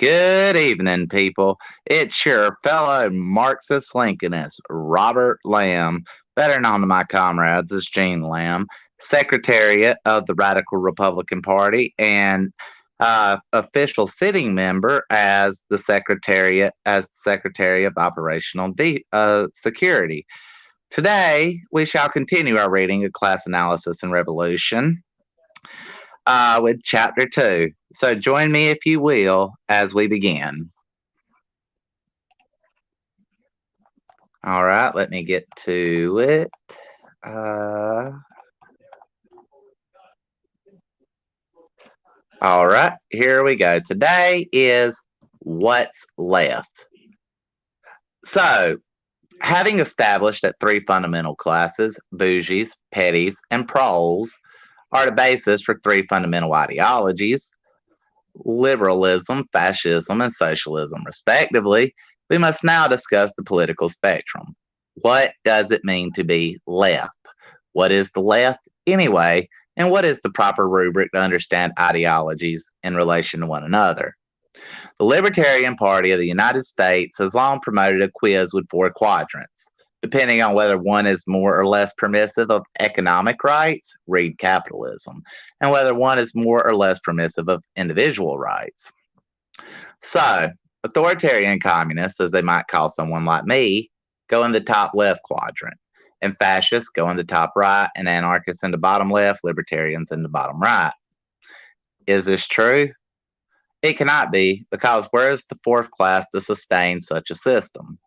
Good evening, people. It's your fellow Marxist-Lincolnist, Robert Lamb, better known to my comrades as Gene Lamb, Secretariat of the Radical Republican Party, and official sitting member as the Secretary of Operational Security. Today, we shall continue our reading of Class Analysis and Revolution with Chapter 2. So join me, if you will, as we begin. All right, let me get to it. All right, here we go. Today is what's left. So, having established that three fundamental classes, bougies, petties, and proles, are the basis for three fundamental ideologies, liberalism, fascism, and socialism, respectively, we must now discuss the political spectrum. What does it mean to be left? What is the left anyway? And what is the proper rubric to understand ideologies in relation to one another? The Libertarian Party of the United States has long promoted a quiz with four quadrants. Depending on whether one is more or less permissive of economic rights, read capitalism, and whether one is more or less permissive of individual rights. So, authoritarian communists, as they might call someone like me, go in the top left quadrant, and fascists go in the top right, and anarchists in the bottom left, libertarians in the bottom right. Is this true? It cannot be, because where is the fourth class to sustain such a system?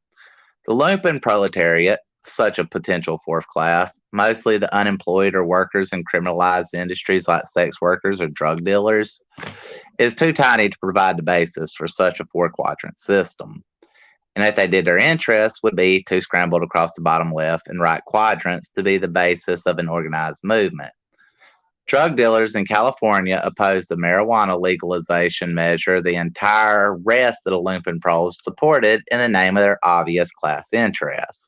The lumpen proletariat, such a potential fourth class, mostly the unemployed or workers in criminalized industries like sex workers or drug dealers, is too tiny to provide the basis for such a four-quadrant system. And if they did, their interests would be too scrambled across the bottom left and right quadrants to be the basis of an organized movement. Drug dealers in California opposed the marijuana legalization measure the entire rest of the lumpen proles supported in the name of their obvious class interests.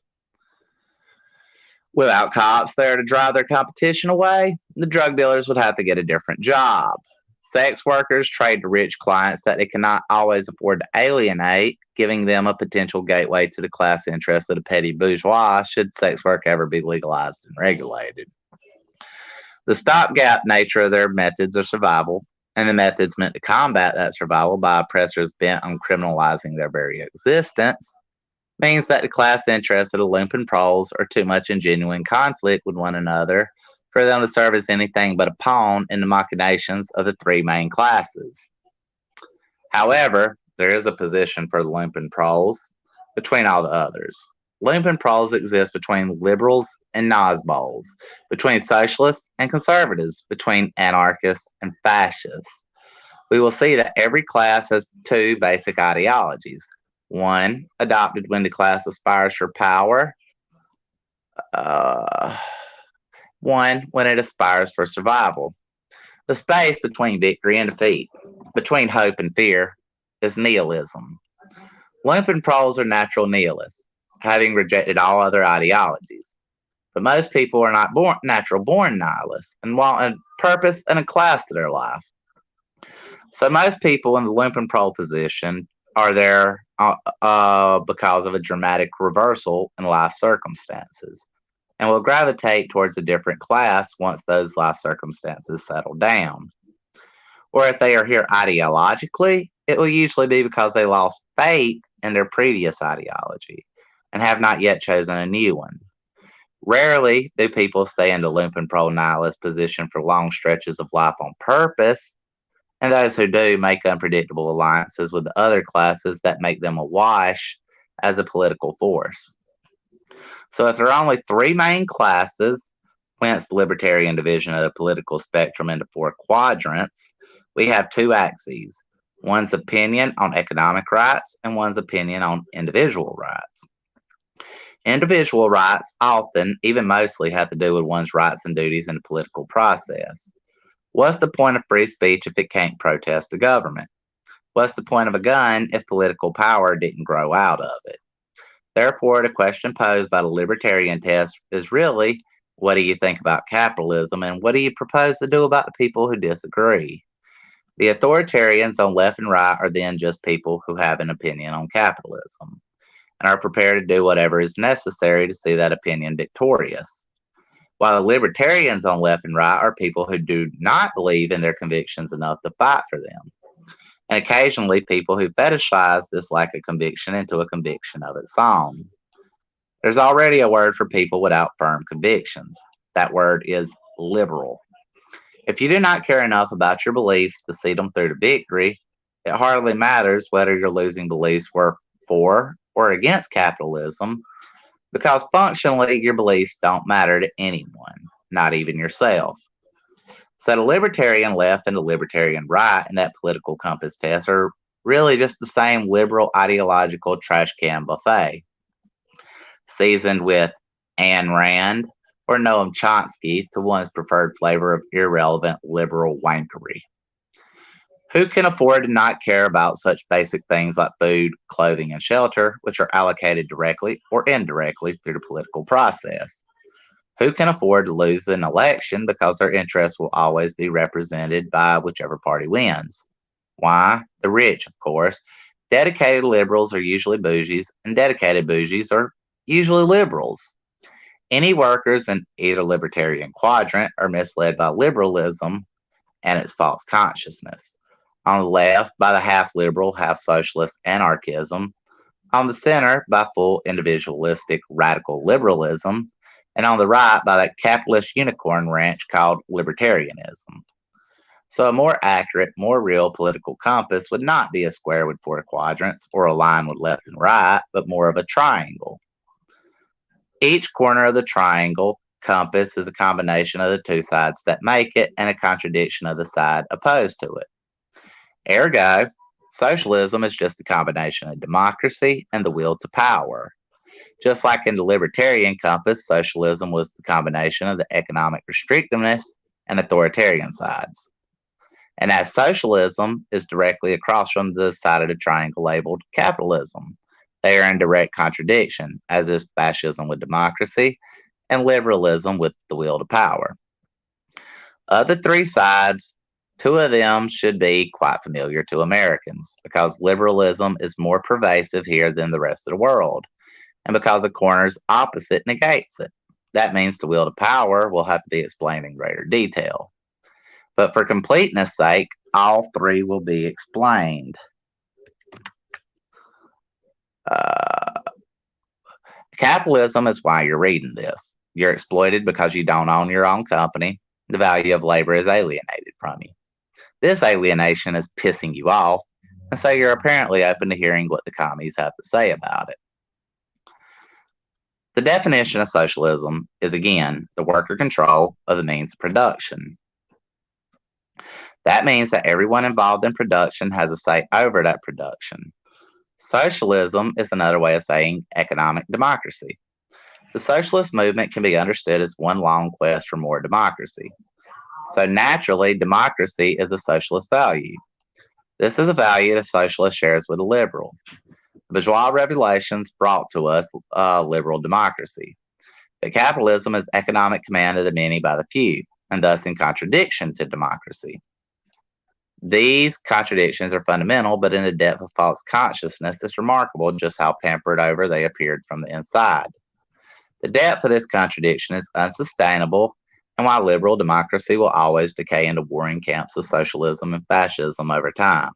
Without cops there to drive their competition away, the drug dealers would have to get a different job. Sex workers trade to rich clients that they cannot always afford to alienate, giving them a potential gateway to the class interests of the petty bourgeois should sex work ever be legalized and regulated. The stopgap nature of their methods of survival, and the methods meant to combat that survival by oppressors bent on criminalizing their very existence, means that the class interests of the lumpen proles are too much in genuine conflict with one another for them to serve as anything but a pawn in the machinations of the three main classes. However, there is a position for the lumpen proles between all the others. Lumpen proles exist between liberals and Nazbols, between socialists and conservatives, between anarchists and fascists. We will see that every class has two basic ideologies. One, adopted when the class aspires for power. One, when it aspires for survival. The space between victory and defeat, between hope and fear, is nihilism. Lumpen proles are natural nihilists, having rejected all other ideologies. But most people are not natural born nihilists and want a purpose and a class to their life. So most people in the lumpen prole position are there because of a dramatic reversal in life circumstances, and will gravitate towards a different class once those life circumstances settle down. Or if they are here ideologically, it will usually be because they lost faith in their previous ideology and have not yet chosen a new one. Rarely do people stay in the lumpen prole nihilist position for long stretches of life on purpose, and those who do make unpredictable alliances with the other classes that make them awash as a political force. So if there are only three main classes, whence the libertarian division of the political spectrum into four quadrants, we have two axes, one's opinion on economic rights and one's opinion on individual rights. Individual rights often, even mostly, have to do with one's rights and duties in the political process. What's the point of free speech if it can't protest the government? What's the point of a gun if political power didn't grow out of it? Therefore, the question posed by the libertarian test is really, what do you think about capitalism, and what do you propose to do about the people who disagree? The authoritarians on left and right are then just people who have an opinion on capitalism and are prepared to do whatever is necessary to see that opinion victorious. While the libertarians on left and right are people who do not believe in their convictions enough to fight for them, and occasionally people who fetishize this lack of conviction into a conviction of its own. There's already a word for people without firm convictions. That word is liberal. If you do not care enough about your beliefs to see them through to victory, it hardly matters whether your losing beliefs were for or against capitalism, because functionally your beliefs don't matter to anyone, not even yourself. So the libertarian left and the libertarian right in that political compass test are really just the same liberal ideological trash can buffet, seasoned with Ayn Rand or Noam Chomsky to one's preferred flavor of irrelevant liberal wankery. Who can afford to not care about such basic things like food, clothing, and shelter, which are allocated directly or indirectly through the political process? Who can afford to lose an election because their interests will always be represented by whichever party wins? Why? The rich, of course. Dedicated liberals are usually bougies, and dedicated bougies are usually liberals. Any workers in either libertarian quadrant are misled by liberalism and its false consciousness. On the left, by the half liberal, half socialist anarchism. On the center, by full individualistic radical liberalism. And on the right, by that capitalist unicorn ranch called libertarianism. So a more accurate, more real political compass would not be a square with four quadrants or a line with left and right, but more of a triangle. Each corner of the triangle compass is a combination of the two sides that make it and a contradiction of the side opposed to it. Ergo, socialism is just a combination of democracy and the will to power. Just like in the libertarian compass, socialism was the combination of the economic restrictiveness and authoritarian sides. And as socialism is directly across from the side of the triangle labeled capitalism, they are in direct contradiction, as is fascism with democracy and liberalism with the will to power. Of the three sides, two of them should be quite familiar to Americans because liberalism is more pervasive here than the rest of the world, and because the corner's opposite negates it. That means the will to power will have to be explained in greater detail. But for completeness' sake, all three will be explained. Capitalism is why you're reading this. You're exploited because you don't own your own company. The value of labor is alienated from you. This alienation is pissing you off, and so you're apparently open to hearing what the commies have to say about it. The definition of socialism is, again, the worker control of the means of production. That means that everyone involved in production has a say over that production. Socialism is another way of saying economic democracy. The socialist movement can be understood as one long quest for more democracy. So naturally, democracy is a socialist value. This is a value the socialist shares with the liberal. The bourgeois revelations brought to us liberal democracy. But capitalism is economic command of the many by the few, and thus in contradiction to democracy. These contradictions are fundamental, but in the depth of false consciousness, it's remarkable just how pampered over they appeared from the inside. The depth of this contradiction is unsustainable, and while liberal democracy will always decay into warring camps of socialism and fascism over time.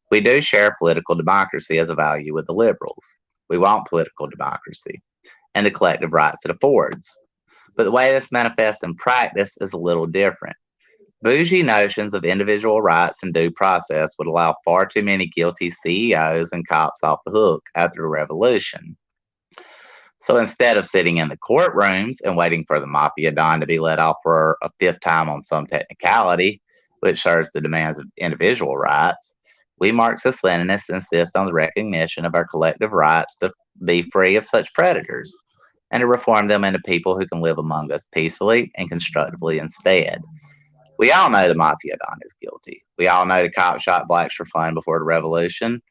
We do share political democracy as a value with the liberals. We want political democracy and the collective rights it affords. But the way this manifests in practice is a little different. Bougie notions of individual rights and due process would allow far too many guilty CEOs and cops off the hook after the revolution. So instead of sitting in the courtrooms and waiting for the mafia don to be let off for a fifth time on some technicality, which serves the demands of individual rights, we Marxist-Leninists insist on the recognition of our collective rights to be free of such predators and to reform them into people who can live among us peacefully and constructively instead. We all know the mafia don is guilty. We all know the cop shot blacks for fun before the revolution.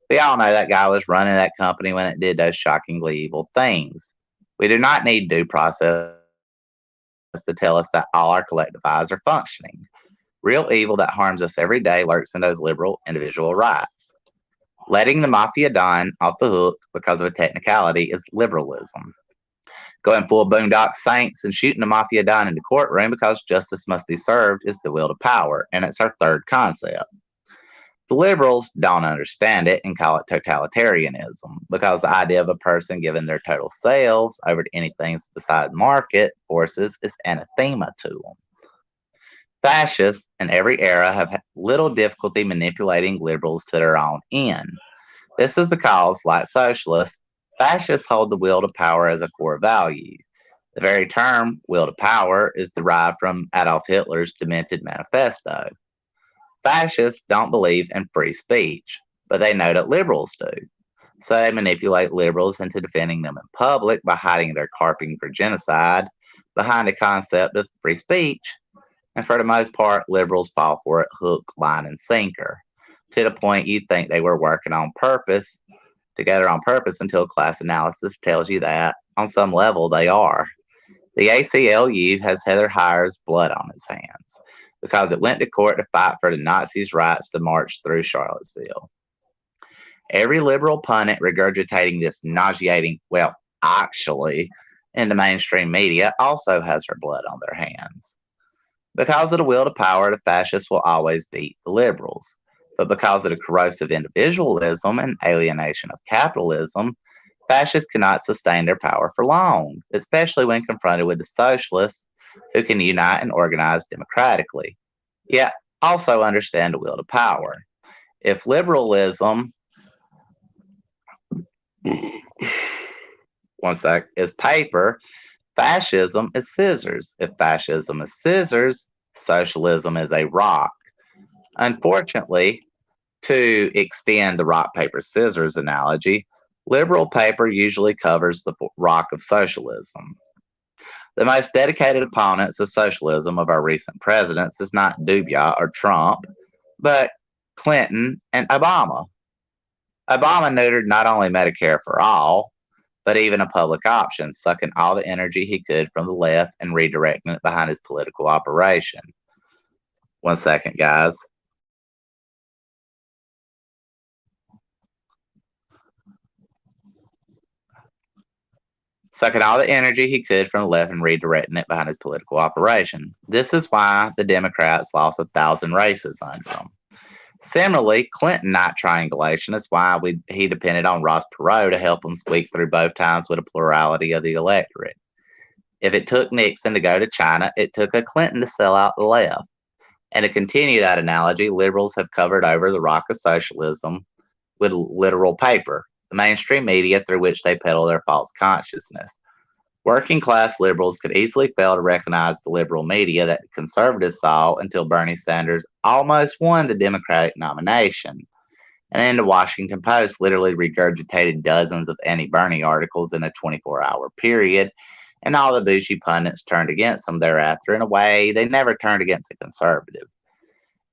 We all know that guy was running that company when it did those shockingly evil things. We do not need due process to tell us that all our collective eyes are functioning. Real evil that harms us every day lurks in those liberal individual rights. Letting the mafia don off the hook because of a technicality is liberalism. Going full boondock saints and shooting the mafia don in the courtroom because justice must be served is the will to power, and it's our third concept. The liberals don't understand it and call it totalitarianism because the idea of a person giving their total selves over to anything besides market forces is anathema to them. Fascists in every era have had little difficulty manipulating liberals to their own end. This is because, like socialists, fascists hold the will to power as a core value. The very term will to power is derived from Adolf Hitler's demented manifesto. Fascists don't believe in free speech, but they know that liberals do. So they manipulate liberals into defending them in public by hiding their carping for genocide behind the concept of free speech. And for the most part, liberals fall for it hook, line, and sinker, to the point you'd think they were working on purpose, together on purpose, until class analysis tells you that, on some level, they are. The ACLU has Heather Heyer's blood on its hands because it went to court to fight for the Nazis' rights to march through Charlottesville. Every liberal pundit regurgitating this nauseating, well, actually, in the mainstream media also has her blood on their hands. Because of the will to power, the fascists will always beat the liberals. But because of the corrosive individualism and alienation of capitalism, fascists cannot sustain their power for long, especially when confronted with the socialists who can unite and organize democratically, yet also understand the will to power. If liberalism is paper, fascism is scissors. If fascism is scissors, socialism is a rock. Unfortunately, to extend the rock, paper, scissors analogy, liberal paper usually covers the rock of socialism. The most dedicated opponents of socialism of our recent presidents is not Dubia or Trump, but Clinton and Obama. Obama neutered not only Medicare for all, but even a public option, sucking all the energy he could from the left and redirecting it behind his political operation. 1 second, guys. Sucking all the energy he could from the left and redirecting it behind his political operation. This is why the Democrats lost 1,000 races under him. Similarly, Clinton night triangulation is why he depended on Ross Perot to help him squeak through both times with a plurality of the electorate. If it took Nixon to go to China, it took a Clinton to sell out the left. And to continue that analogy, liberals have covered over the rock of socialism with literal paper, the mainstream media through which they peddle their false consciousness. Working class liberals could easily fail to recognize the liberal media that the conservatives saw until Bernie Sanders almost won the Democratic nomination. And then the Washington Post literally regurgitated dozens of anti-Bernie articles in a 24-hour period, and all the bougie pundits turned against them thereafter in a way they never turned against a conservative.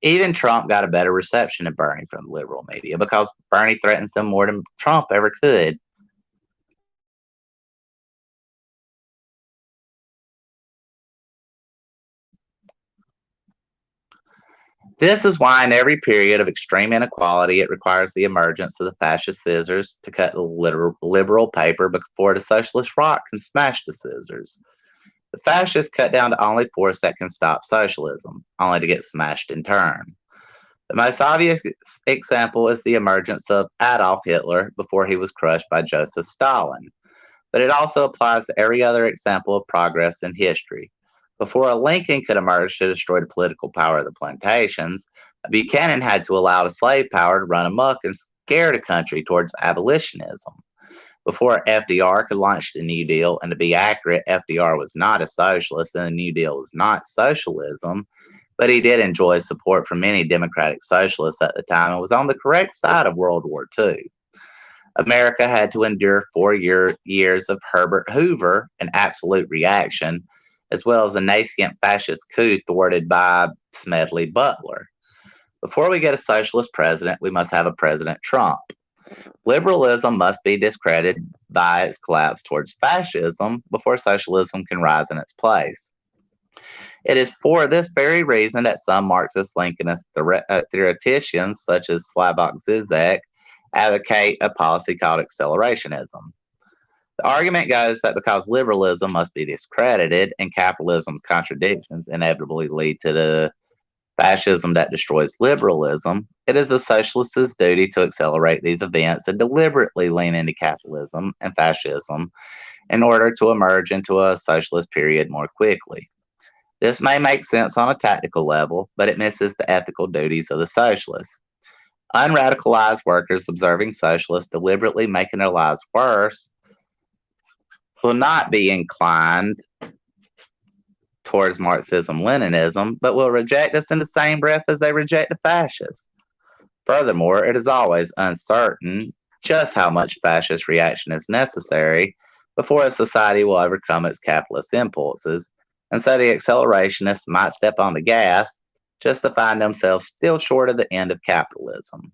Even Trump got a better reception of Bernie from the liberal media because Bernie threatens them more than Trump ever could. This is why in every period of extreme inequality, it requires the emergence of the fascist scissors to cut the liberal paper before the socialist rock can smash the scissors. The fascists cut down the only force that can stop socialism, only to get smashed in turn. The most obvious example is the emergence of Adolf Hitler before he was crushed by Joseph Stalin. But it also applies to every other example of progress in history. Before a Lincoln could emerge to destroy the political power of the plantations, Buchanan had to allow the slave power to run amok and scare the country towards abolitionism. Before FDR could launch the New Deal, and to be accurate, FDR was not a socialist and the New Deal was not socialism, but he did enjoy support from many democratic socialists at the time and was on the correct side of World War II. America had to endure 4 years of Herbert Hoover, an absolute reaction, as well as a nascent fascist coup thwarted by Smedley Butler. Before we get a socialist president, we must have a President Trump. Liberalism must be discredited by its collapse towards fascism before socialism can rise in its place. It is for this very reason that some Marxist-Leninist theoreticians, such as Slavoj Zizek, advocate a policy called accelerationism. The argument goes that because liberalism must be discredited and capitalism's contradictions inevitably lead to the fascism that destroys liberalism, it is the socialist's duty to accelerate these events and deliberately lean into capitalism and fascism in order to emerge into a socialist period more quickly. This may make sense on a tactical level, but it misses the ethical duties of the socialists. Unradicalized workers observing socialists deliberately making their lives worse will not be inclined towards Marxism-Leninism, but will reject us in the same breath as they reject the fascists. Furthermore, it is always uncertain just how much fascist reaction is necessary before a society will overcome its capitalist impulses, and so the accelerationists might step on the gas just to find themselves still short of the end of capitalism.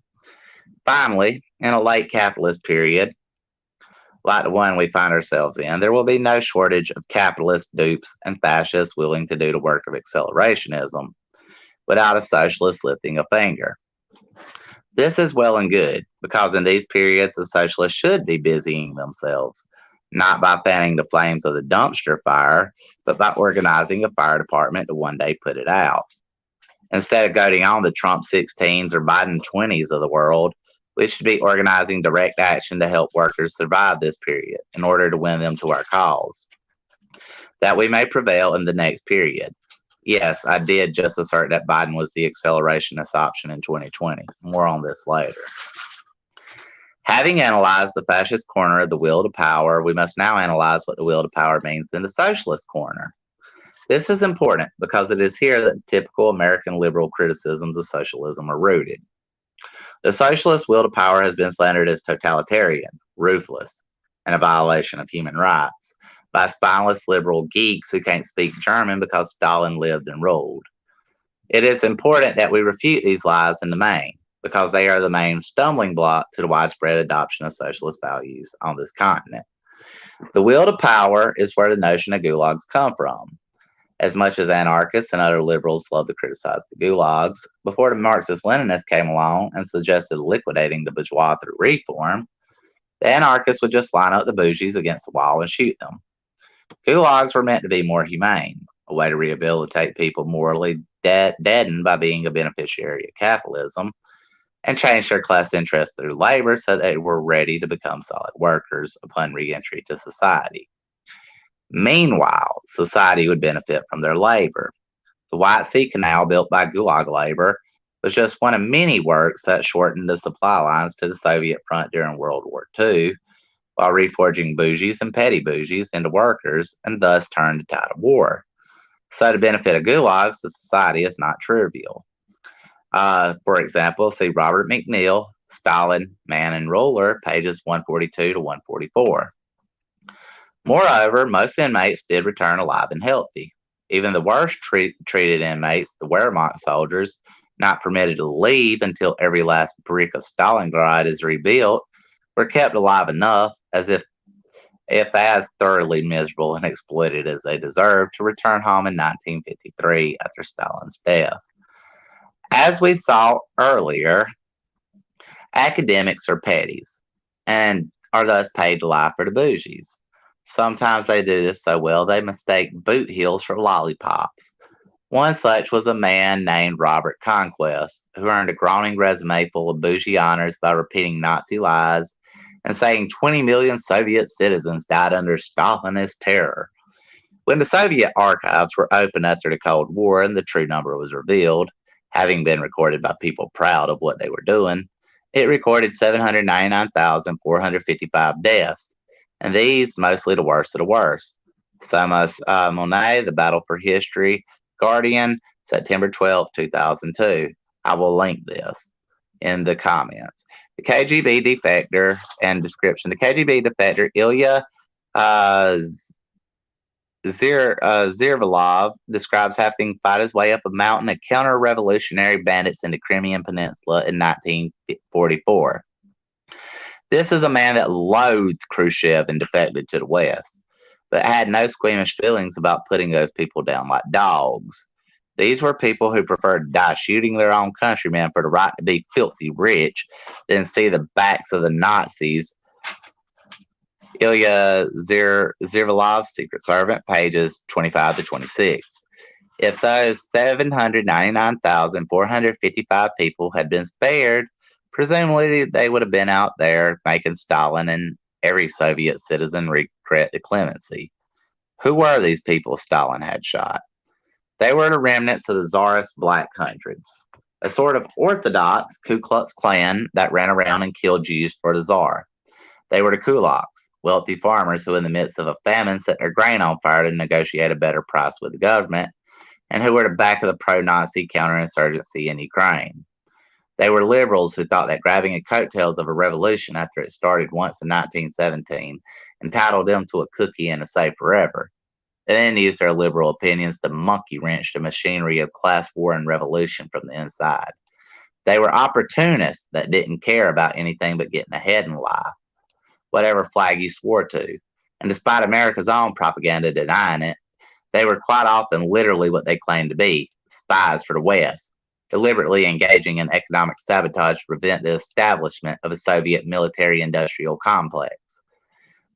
Finally, in a late capitalist period, like the one we find ourselves in, there will be no shortage of capitalist dupes and fascists willing to do the work of accelerationism without a socialist lifting a finger. This is well and good, because in these periods, the socialists should be busying themselves, not by fanning the flames of the dumpster fire, but by organizing a fire department to one day put it out. Instead of goading on the Trump 16s or Biden 20s of the world, we should be organizing direct action to help workers survive this period in order to win them to our cause, that we may prevail in the next period. Yes, I did just assert that Biden was the accelerationist option in 2020. More on this later. Having analyzed the fascist corner of the will to power, we must now analyze what the will to power means in the socialist corner. This is important because it is here that typical American liberal criticisms of socialism are rooted. The socialist will to power has been slandered as totalitarian, ruthless, and a violation of human rights by spineless liberal geeks who can't speak German because Stalin lived and ruled. It is important that we refute these lies in the main, because they are the main stumbling block to the widespread adoption of socialist values on this continent. The will to power is where the notion of gulags come from. As much as anarchists and other liberals love to criticize the gulags, before the Marxist-Leninists came along and suggested liquidating the bourgeois through reform, the anarchists would just line up the bougies against the wall and shoot them. Gulags were meant to be more humane, a way to rehabilitate people morally deadened by being a beneficiary of capitalism, and change their class interest through labor so they were ready to become solid workers upon re-entry to society. Meanwhile, society would benefit from their labor. The White Sea Canal, built by Gulag labor, was just one of many works that shortened the supply lines to the Soviet front during World War II, while reforging bougies and petty bougies into workers, and thus turned the tide of war. So the benefit of gulags to society is not trivial. For example, see Robert McNeil, Stalin, Man and Ruler, pages 142 to 144. Moreover, most inmates did return alive and healthy. Even the worst treated inmates, the Wehrmacht soldiers, not permitted to leave until every last brick of Stalingrad is rebuilt, were kept alive enough, as if as thoroughly miserable and exploited as they deserved, to return home in 1953 after Stalin's death. As we saw earlier, academics are petties and are thus paid to lie for the bougies. Sometimes they do this so well they mistake boot heels for lollipops. One such was a man named Robert Conquest, who earned a groaning resume full of bougie honors by repeating Nazi lies and saying 20 million Soviet citizens died under Stalinist terror. When the Soviet archives were opened after the Cold War and the true number was revealed, having been recorded by people proud of what they were doing, it recorded 799,455 deaths, and these mostly the worst of the worst. Seumas Milne, The Battle for History, Guardian, September 12, 2002. I will link this in the comments. The KGB defector and description. The KGB defector Ilya Zirvalov describes having fought his way up a mountain of counter-revolutionary bandits in the Crimean Peninsula in 1944. This is a man that loathed Khrushchev and defected to the West. but had no squeamish feelings about putting those people down like dogs. These were people who preferred to die shooting their own countrymen for the right to be filthy rich than see the backs of the Nazis. Ilya Zervalov's Secret Servant, pages 25 to 26. If those 799,455 people had been spared, presumably they would have been out there making Stalin and every Soviet citizen regret the clemency. Who were these people Stalin had shot? They were the remnants of the Tsarist Black Hundreds, a sort of orthodox Ku Klux Klan that ran around and killed Jews for the Tsar. They were the kulaks, wealthy farmers who, in the midst of a famine, set their grain on fire to negotiate a better price with the government, and who were the back of the pro-Nazi counterinsurgency in Ukraine. They were liberals who thought that grabbing the coattails of a revolution after it started once in 1917 entitled them to a cookie and a say forever. They then used their liberal opinions to monkey wrench the machinery of class war and revolution from the inside. They were opportunists that didn't care about anything but getting ahead in life, whatever flag you swore to. And despite America's own propaganda denying it, they were quite often literally what they claimed to be, spies for the West, deliberately engaging in economic sabotage to prevent the establishment of a Soviet military-industrial complex.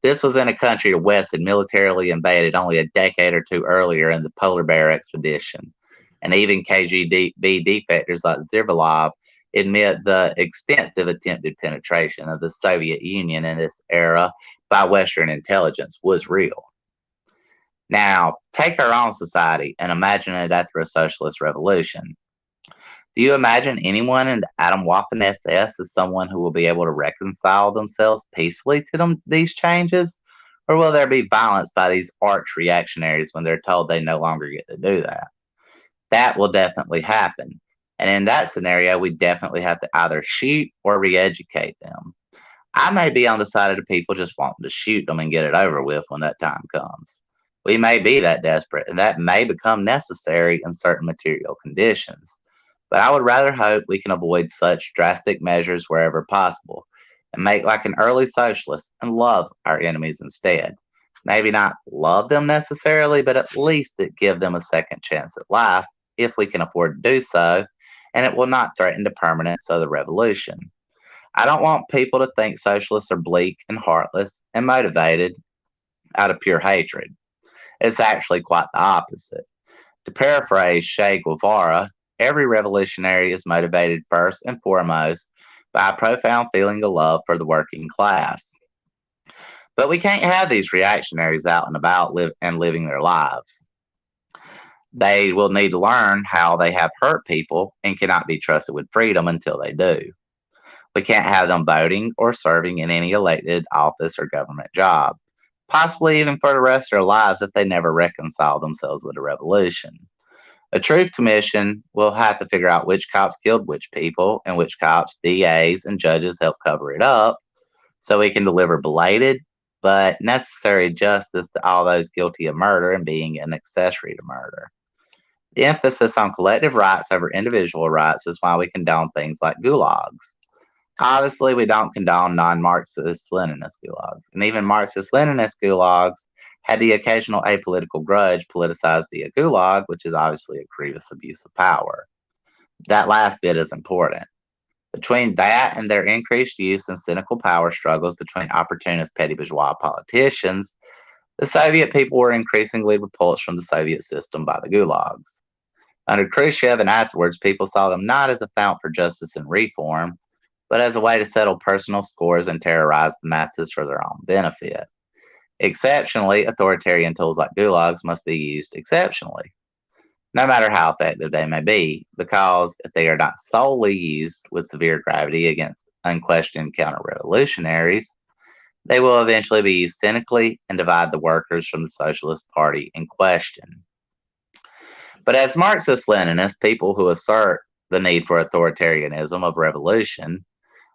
This was in a country the West had militarily invaded only a decade or two earlier in the Polar Bear expedition, and even KGB defectors like Zervalov admit the extensive attempted penetration of the Soviet Union in this era by Western intelligence was real. Now, take our own society and imagine it after a socialist revolution. Do you imagine anyone in the Atomwaffen SS as someone who will be able to reconcile themselves peacefully to these changes? Or will there be violence by these arch reactionaries when they're told they no longer get to do that? That will definitely happen. And in that scenario, we definitely have to either shoot or re educate them. I may be on the side of the people just wanting to shoot them and get it over with when that time comes. We may be that desperate, and that may become necessary in certain material conditions. But I would rather hope we can avoid such drastic measures wherever possible and make like an early socialist and love our enemies instead. Maybe not love them necessarily, but at least give them a second chance at life if we can afford to do so, and it will not threaten the permanence of the revolution. I don't want people to think socialists are bleak and heartless and motivated out of pure hatred. It's actually quite the opposite. To paraphrase Che Guevara, every revolutionary is motivated first and foremost by a profound feeling of love for the working class. But we can't have these reactionaries out and about living their lives. They will need to learn how they have hurt people and cannot be trusted with freedom until they do. We can't have them voting or serving in any elected office or government job, possibly even for the rest of their lives if they never reconcile themselves with a revolution. A truth commission will have to figure out which cops killed which people and which cops, DAs, and judges helped cover it up so we can deliver belated but necessary justice to all those guilty of murder and being an accessory to murder. The emphasis on collective rights over individual rights is why we condone things like gulags. Obviously, we don't condone non-Marxist-Leninist gulags, and even Marxist-Leninist gulags had the occasional apolitical grudge politicized via gulag, which is obviously a grievous abuse of power. That last bit is important. Between that and their increased use in cynical power struggles between opportunist petty bourgeois politicians, the Soviet people were increasingly repulsed from the Soviet system by the gulags. Under Khrushchev and afterwards, people saw them not as a fount for justice and reform, but as a way to settle personal scores and terrorize the masses for their own benefit. Exceptionally, authoritarian tools like gulags must be used exceptionally, no matter how effective they may be, because if they are not solely used with severe gravity against unquestioned counter-revolutionaries, they will eventually be used cynically and divide the workers from the Socialist Party in question. But as Marxist-Leninists, people who assert the need for authoritarianism of revolution,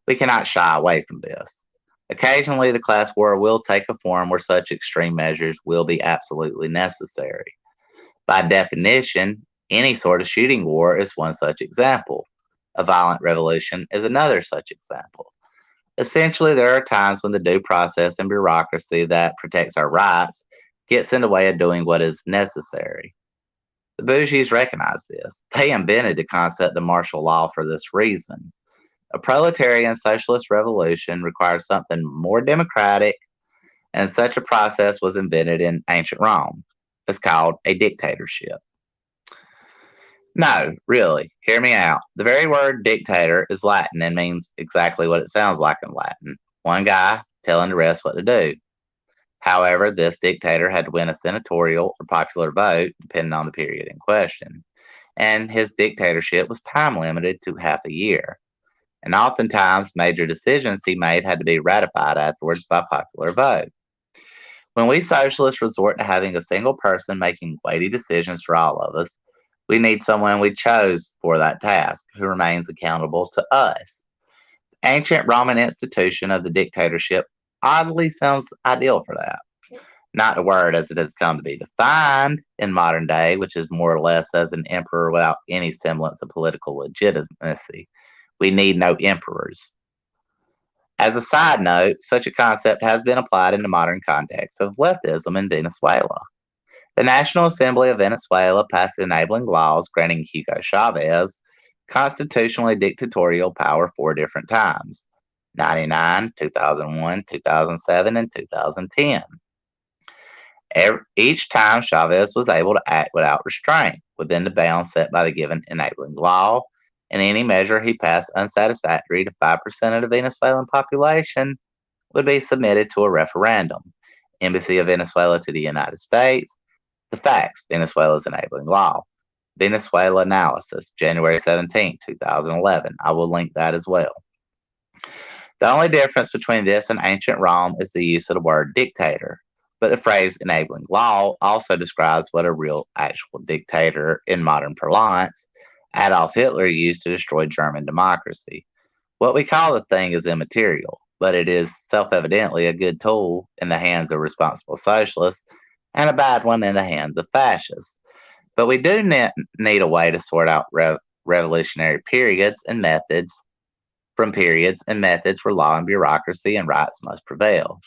we cannot shy away from this. Occasionally, the class war will take a form where such extreme measures will be absolutely necessary. By definition, any sort of shooting war is one such example. A violent revolution is another such example. Essentially, there are times when the due process and bureaucracy that protects our rights gets in the way of doing what is necessary. The bourgeois recognize this. They invented the concept of martial law for this reason. A proletarian socialist revolution requires something more democratic, and such a process was invented in ancient Rome. It's called a dictatorship. No, really, hear me out. The very word dictator is Latin and means exactly what it sounds like in Latin, one guy telling the rest what to do. However, this dictator had to win a senatorial or popular vote, depending on the period in question, and his dictatorship was time limited to half a year. And oftentimes, major decisions he made had to be ratified afterwards by popular vote. When we socialists resort to having a single person making weighty decisions for all of us, we need someone we chose for that task who remains accountable to us. The ancient Roman institution of the dictatorship oddly sounds ideal for that. Not the word as it has come to be defined in modern day, which is more or less as an emperor without any semblance of political legitimacy. We need no emperors. As a side note, such a concept has been applied in the modern context of leftism in Venezuela. The National Assembly of Venezuela passed enabling laws granting Hugo Chavez constitutionally dictatorial power 4 different times: 99, 2001, 2007, and 2010. Each time Chavez was able to act without restraint within the bounds set by the given enabling law, and any measure he passed unsatisfactory to 5% of the Venezuelan population would be submitted to a referendum. Embassy of Venezuela to the United States. The facts, Venezuela's enabling law. Venezuelanalysis, January 17, 2011. I will link that as well. The only difference between this and ancient Rome is the use of the word dictator, but the phrase enabling law also describes what a real actual dictator in modern parlance Adolf Hitler used to destroy German democracy. What we call the thing is immaterial, but it is self-evidently a good tool in the hands of responsible socialists and a bad one in the hands of fascists. But we do need a way to sort out revolutionary periods and methods from periods and methods where law and bureaucracy and rights must prevail.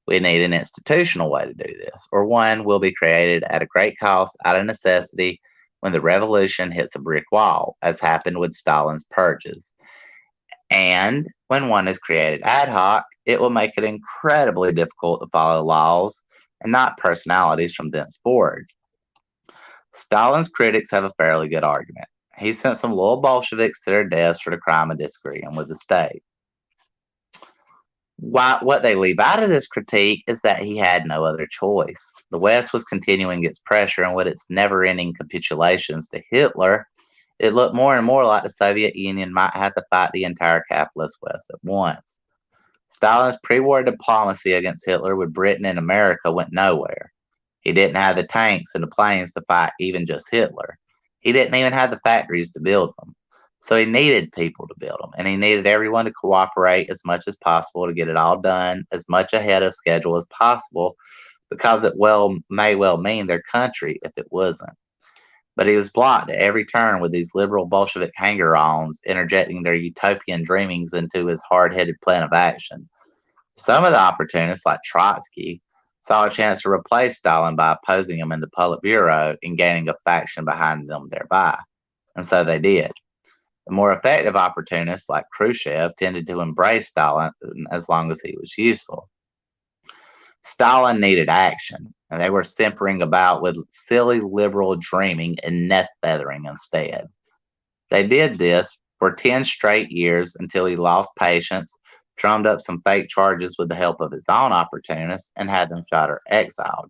We need an institutional way to do this, or one will be created at a great cost out of necessity when the revolution hits a brick wall, as happened with Stalin's purges. And when one is created ad hoc, it will make it incredibly difficult to follow laws and not personalities from thenceforward. Stalin's critics have a fairly good argument. He sent some little Bolsheviks to their deaths for the crime of disagreeing with the state. What they leave out of this critique is that he had no other choice. The West was continuing its pressure, and with its never-ending capitulations to Hitler, it looked more and more like the Soviet Union might have to fight the entire capitalist West at once. Stalin's pre-war diplomacy against Hitler with Britain and America went nowhere. He didn't have the tanks and the planes to fight even just Hitler. He didn't even have the factories to build them. So he needed people to build them, and he needed everyone to cooperate as much as possible to get it all done as much ahead of schedule as possible, because it may well mean their country if it wasn't. But he was blocked at every turn with these liberal Bolshevik hanger-ons interjecting their utopian dreamings into his hard-headed plan of action. Some of the opportunists, like Trotsky, saw a chance to replace Stalin by opposing him in the Politburo and gaining a faction behind them thereby. And so they did. The more effective opportunists, like Khrushchev, tended to embrace Stalin as long as he was useful. Stalin needed action, and they were simpering about with silly liberal dreaming and nest feathering instead. They did this for 10 straight years until he lost patience, drummed up some fake charges with the help of his own opportunists, and had them shot or exiled.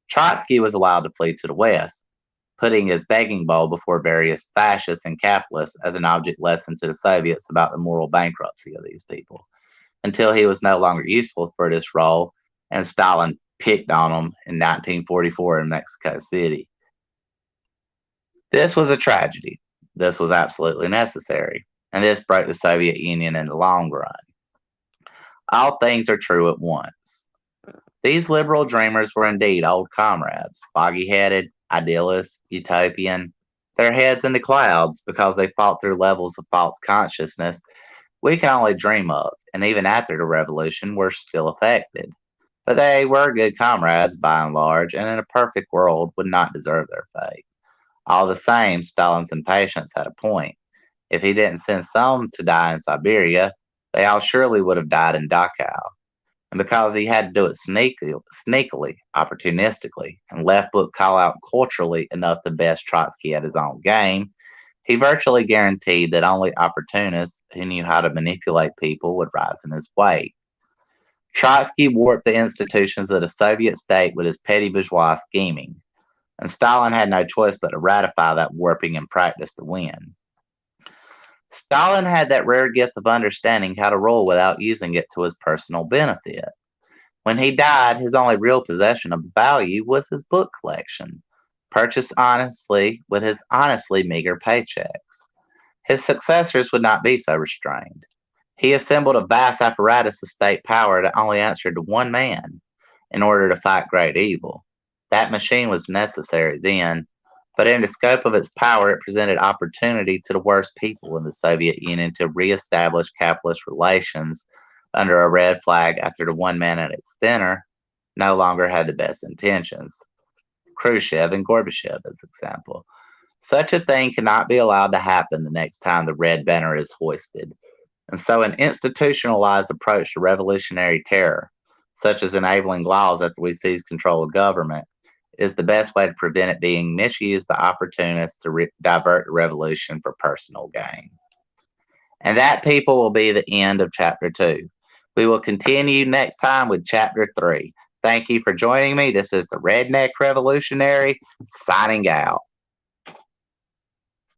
Trotsky was allowed to flee to the West, putting his begging bowl before various fascists and capitalists as an object lesson to the Soviets about the moral bankruptcy of these people, until he was no longer useful for this role, and Stalin picked on him in 1944 in Mexico City. This was a tragedy. This was absolutely necessary, and this broke the Soviet Union in the long run. All things are true at once. These liberal dreamers were indeed old comrades, foggy-headed, idealists, utopian, their heads in the clouds because they fought through levels of false consciousness we can only dream of, and even after the revolution were still affected. but they were good comrades by and large, and in a perfect world would not deserve their fate. All the same, Stalin's impatience had a point. If he didn't send some to die in Siberia, they all surely would have died in Dachau. And because he had to do it sneakily, opportunistically, and left book call out culturally enough to best Trotsky at his own game, he virtually guaranteed that only opportunists who knew how to manipulate people would rise in his way. Trotsky warped the institutions of the Soviet state with his petty bourgeois scheming, and Stalin had no choice but to ratify that warping in practice to win. Stalin had that rare gift of understanding how to rule without using it to his personal benefit. When he died, his only real possession of value was his book collection, purchased honestly with his honestly meager paychecks. His successors would not be so restrained. He assembled a vast apparatus of state power that only answered to one man in order to fight great evil. That machine was necessary then, but in the scope of its power, it presented opportunity to the worst people in the Soviet Union to reestablish capitalist relations under a red flag after the one man at its center no longer had the best intentions. Khrushchev and Gorbachev, as example. Such a thing cannot be allowed to happen the next time the red banner is hoisted. And so, an institutionalized approach to revolutionary terror, such as enabling laws after we seize control of government, is the best way to prevent it being misused by opportunists to divert the revolution for personal gain. And that, people, will be the end of Chapter 2. We will continue next time with Chapter 3. Thank you for joining me. This is the Redneck Revolutionary signing out.